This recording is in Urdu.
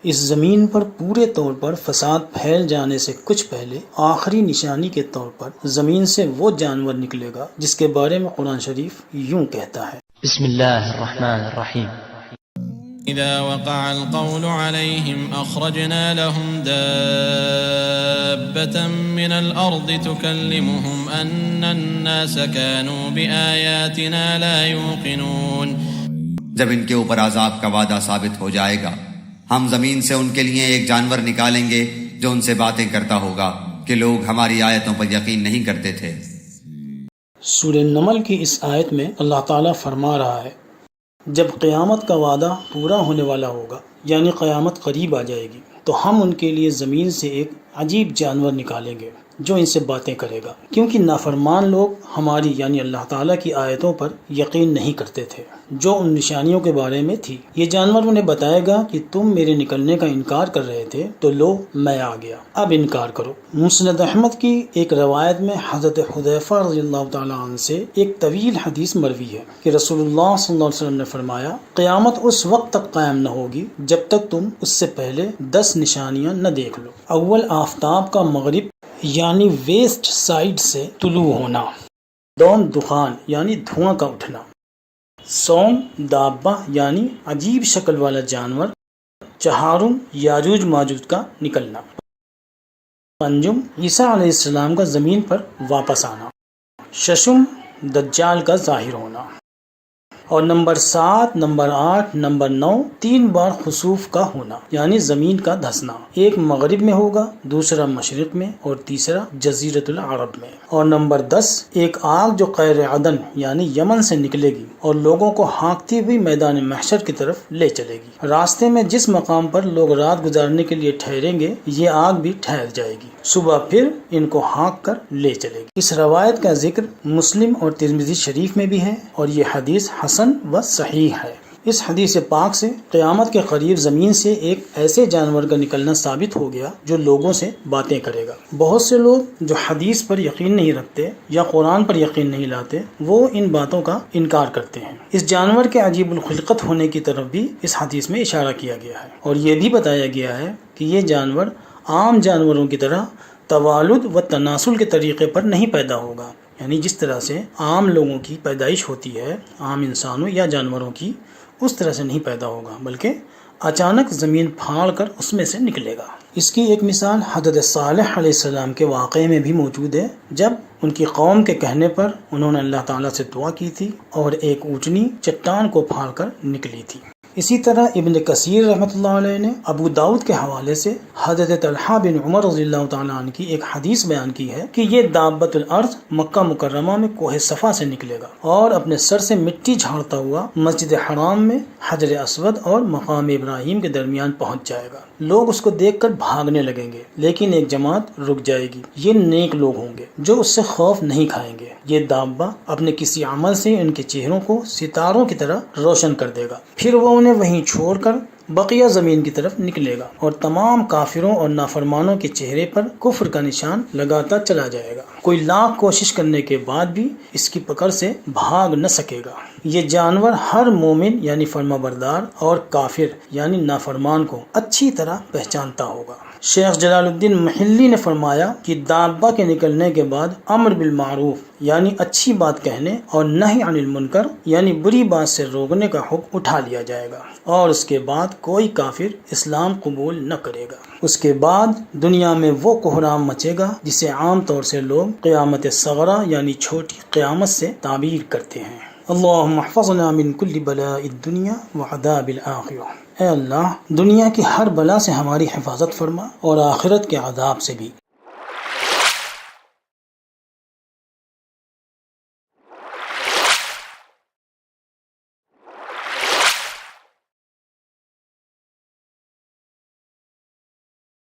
اس زمین پر پورے طور پر فساد پھیل جانے سے کچھ پہلے آخری نشانی کے طور پر زمین سے وہ جانور نکلے گا جس کے بارے میں قرآن شریف یوں کہتا ہے، بسم اللہ الرحمن الرحیم، اذا وقع القول عليهم اخرجنا لهم دابة من الارض تكلمهم ان الناس كانوا بآياتنا لا يوقنون۔ جب ان کے اوپر عذاب کا وعدہ ثابت ہو جائے گا، ہم زمین سے ان کے لیے ایک جانور نکالیں گے جو ان سے باتیں کرتا ہوگا کہ لوگ ہماری آیتوں پر یقین نہیں کرتے تھے۔ سورہ نمل کی اس آیت میں اللہ تعالیٰ فرما رہا ہے، جب قیامت کا وعدہ پورا ہونے والا ہوگا، یعنی قیامت قریب آ جائے گی، تو ہم ان کے لیے زمین سے ایک عجیب جانور نکالیں گے جو ان سے باتیں کرے گا، کیونکہ نافرمان لوگ ہماری یعنی اللہ تعالیٰ کی آیتوں پر یقین نہیں کرتے تھے جو ان نشانیوں کے بارے میں تھی۔ یہ جانور انہیں بتائے گا کہ تم میرے نکلنے کا انکار کر رہے تھے، تو لو میں آ گیا، اب انکار کرو۔ مسند احمد کی ایک روایت میں حضرت حذیفہ رضی اللہ تعالیٰ عنہ سے ایک طویل حدیث مروی ہے کہ رسول اللہ صلی اللہ علیہ وسلم نے فرمایا، قیامت اس وقت تک قائم نہ ہوگی جب تک تم اس سے پہلے 10 نشانیاں نہ دیکھ لو۔ اول، آفتاب کا مغرب یعنی ویسٹ سائڈ سے طلوع ہونا۔ دوم، دخان یعنی دھواں کا اٹھنا۔ سوم، دابہ یعنی عجیب شکل والا جانور۔ چہارم، یاجوج ماجوج کا نکلنا۔ پنجم، عیسیٰ علیہ السلام کا زمین پر واپس آنا۔ ششم، دجال کا ظاہر ہونا۔ اور نمبر 7، نمبر 8، نمبر 9 3 بار خسوف کا ہونا یعنی زمین کا دھسنا، ایک مغرب میں ہوگا، دوسرا مشرق میں اور تیسرا جزیرۃ العرب میں۔ اور نمبر 10، ایک آگ جو غیر عدن یعنی یمن سے نکلے گی اور لوگوں کو ہانکتی ہوئی میدان محشر کی طرف لے چلے گی۔ راستے میں جس مقام پر لوگ رات گزارنے کے لیے ٹھہریں گے، یہ آگ بھی ٹھہر جائے گی، صبح پھر ان کو ہانک کر لے چلے گی۔ اس روایت کا ذکر مسلم اور ترمذی شریف میں بھی ہے اور یہ حدیث حسن و صحیح ہے۔ اس حدیث پاک سے قیامت کے قریب زمین سے ایک ایسے جانور کا نکلنا ثابت ہو گیا جو لوگوں سے باتیں کرے گا۔ بہت سے لوگ جو حدیث پر یقین نہیں رکھتے یا قرآن پر یقین نہیں لاتے، وہ ان باتوں کا انکار کرتے ہیں۔ اس جانور کے عجیب الخلقت ہونے کی طرف بھی اس حدیث میں اشارہ کیا گیا ہے اور یہ بھی بتایا گیا ہے کہ یہ جانور عام جانوروں کی طرح توالد و تناسل کے طریقے پر نہیں پیدا ہوگا، یعنی جس طرح سے عام لوگوں کی پیدائش ہوتی ہے، عام انسانوں یا جانوروں کی، اس طرح سے نہیں پیدا ہوگا، بلکہ اچانک زمین پھاڑ کر اس میں سے نکلے گا۔ اس کی ایک مثال حضرت صالح علیہ السلام کے واقعے میں بھی موجود ہے، جب ان کی قوم کے کہنے پر انہوں نے اللہ تعالیٰ سے دعا کی تھی اور ایک اونچنی چٹان کو پھاڑ کر نکلی تھی۔ اسی طرح ابن کثیر رحمۃ اللہ علیہ نے ابو داؤد کے حوالے سے حضرت طلحہ بن عمر رضی اللہ تعالیٰ عنہ کی ایک حدیث بیان کی ہے کہ یہ دابۃ الارض مکہ مکرمہ میں کوہ صفا سے نکلے گا اور اپنے سر سے مٹی جھاڑتا ہوا مسجد حرام میں حجر اسود اور مقام ابراہیم کے درمیان پہنچ جائے گا۔ لوگ اس کو دیکھ کر بھاگنے لگیں گے، لیکن ایک جماعت رک جائے گی، یہ نیک لوگ ہوں گے جو اس سے خوف نہیں کھائیں گے۔ یہ دابہ اپنے کسی عمل سے ان کے چہروں کو ستاروں کی طرح روشن کر دے گا، پھر وہ انہیں وہیں چھوڑ کر بقیہ زمین کی طرف نکلے گا اور تمام کافروں اور نافرمانوں کے چہرے پر کفر کا نشان لگاتا چلا جائے گا۔ کوئی لاکھ کوشش کرنے کے بعد بھی اس کی پکڑ سے بھاگ نہ سکے گا۔ یہ جانور ہر مومن یعنی فرما بردار اور کافر یعنی نافرمان کو اچھی طرح پہچانتا ہوگا۔ شیخ جلال الدین محلی نے فرمایا کہ دابہ کے نکلنے کے بعد امر بالمعروف یعنی اچھی بات کہنے اور نہی عن المنکر یعنی بری بات سے روکنے کا حکم اٹھا لیا جائے گا، اور اس کے بعد کوئی کافر اسلام قبول نہ کرے گا۔ اس کے بعد دنیا میں وہ کوہرام مچے گا جسے عام طور سے لوگ قیامت صغرا یعنی چھوٹی قیامت سے تعبیر کرتے ہیں۔ اللہم احفظنا من کل بلاء الدنیا وعذاب الآخرہ۔ اے اللہ، دنیا کی ہر بلا سے ہماری حفاظت فرما اور آخرت کے عذاب سے بھی۔